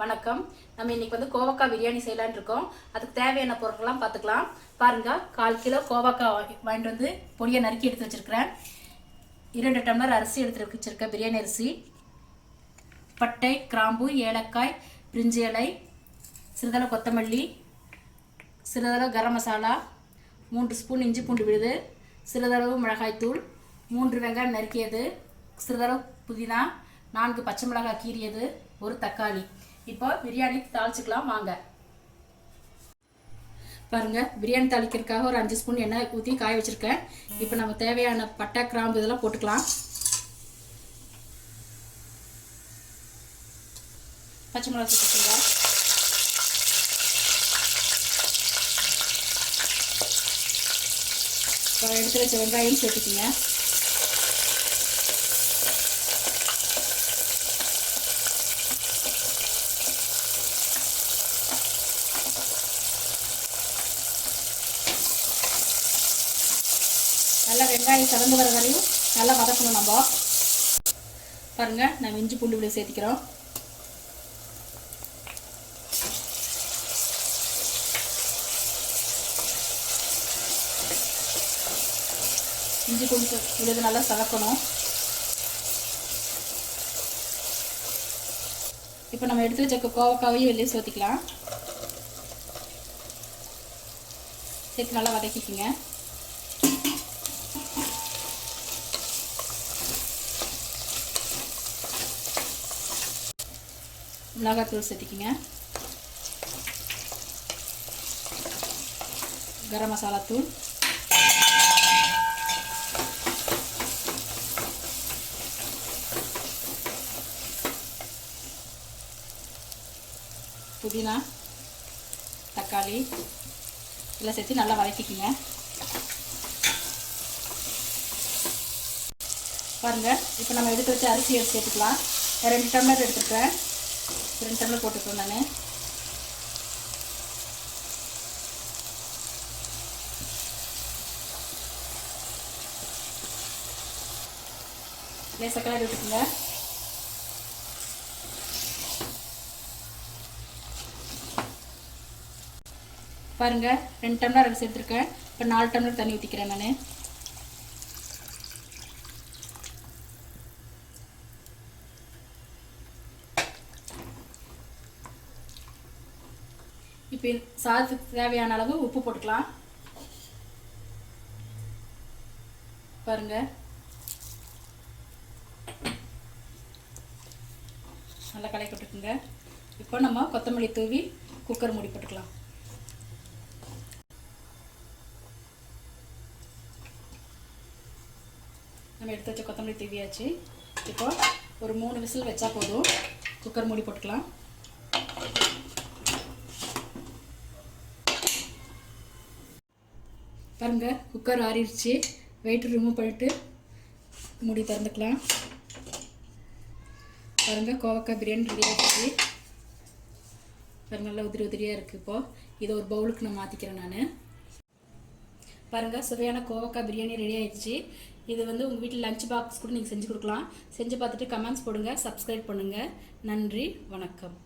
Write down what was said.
வணக்கம். நம்ம இன்னைக்கு வந்து கோவக்காய் பிரியாணி செய்யலாம்னு இருக்கோம். அதுக்கு தேவையான பொருட்கள்லாம் பார்த்துக்கலாம். பாருங்க, 1/4 கிலோ கோவக்காய் வாங்கிட்டு வந்து பொடியை நறுக்கி எடுத்து வச்சிருக்கிறேன். 2 டம்ளர் அரிசி எடுத்து வச்சிருக்கேன், பிரியாணி அரிசி. பட்டை, கிராம்பு, ஏலக்காய், பிரிஞ்சி இலை, சிறிதளவு கொத்தமல்லி, சிறிதளவு கரம் மசாலா, 3 ஸ்பூன் இஞ்சி பூண்டு விழுது, சிறிதளவு மிளகாய்த்தூள், 3 வெங்காயம் நறுக்கியது, சிறிதளவு புதினா, 4 பச்சை மிளகாய் கீறியது, ஒரு தக்காளி. இப்போ பிரியாணி தாளிச்சுக்கலாம் வாங்க. பாருங்க, பிரியாணி தாளிக்கிறதுக்காக ஒரு 5 ஸ்பூன் எண்ணெய் ஊற்றி காய வச்சிருக்கேன். இப்போ நம்ம தேவையான பட்டை, கிராம்பு இதெல்லாம் போட்டுக்கலாம். பச்சை மிளகாய் சேர்த்துக்கோங்க. எடுத்து வச்ச வெங்காயம் சேர்த்துக்கிங்க. நல்லா வெங்காயம் கலந்து வர வரையும் நல்லா வதக்கணும். நம்ம பாருங்க, நம்ம இஞ்சி பூண்டு விழுது சேர்த்திக்கிறோம். இஞ்சி பூண்டு விழுது நல்லா சதக்கணும். இப்போ நம்ம எடுத்து வச்ச கோவக்காவையும் வெளியே சேர்த்திக்கலாம். சேர்த்து நல்லா வதக்கிக்கிங்க. மிளகாத்தூள் சேர்த்திக்கிங்க. கரம் மசாலா தூள், புதினா, தக்காளி இதெல்லாம் சேர்த்து நல்லா வதக்கிக்கிங்க. பாருங்க, இப்போ நம்ம எடுத்து வச்ச அரிசி எடுத்து சேர்த்துக்கலாம். 2 டம்ளர் எடுத்துக்கிறேன். 2 டம்ளர் போட்டுக்கிறேன் நான். லேசாக கலரி விட்டுக்குங்க. பாருங்க, 2 டம்ளர் அரிசி எடுத்துருக்கேன். இப்போ 4 டம்ளர் தண்ணி ஊற்றிக்கிறேன் நான். இப்போ சாதத்துக்கு தேவையான அளவு உப்பு போட்டுக்கலாம். பாருங்க, நல்லா கலக்கி விட்டுக்குங்க. இப்போ நம்ம கொத்தமல்லி தூவி குக்கர் மூடி போட்டுக்கலாம். நம்ம எடுத்து வச்ச கொத்தமல்லி தூவியாச்சு. இப்போ ஒரு 3 விசில் வச்சா போதும். குக்கர் மூடி போட்டுக்கலாம். பாருங்க, குக்கர் ஆறிடுச்சு. வெயிட் ரிமூவ் பண்ணிட்டு மூடி திறந்துக்கலாம். பாருங்க, கோவக்காய் பிரியாணி ரெடி ஆகிடுச்சு. பாருங்க, நல்லா உதிரி உதிரியாக இருக்குது. இப்போது இதை ஒரு பவுலுக்கு நான் மாற்றிக்கிறேன் நான். பாருங்கள், சுவையான கோவக்காய் பிரியாணி ரெடி ஆகிடுச்சு. இது வந்து உங்கள் வீட்டில் லஞ்ச் பாக்ஸ் கூட நீங்கள் செஞ்சு கொடுக்கலாம். செஞ்சு பார்த்துட்டு கமெண்ட்ஸ் போடுங்க, சப்ஸ்கிரைப் பண்ணுங்கள். நன்றி, வணக்கம்.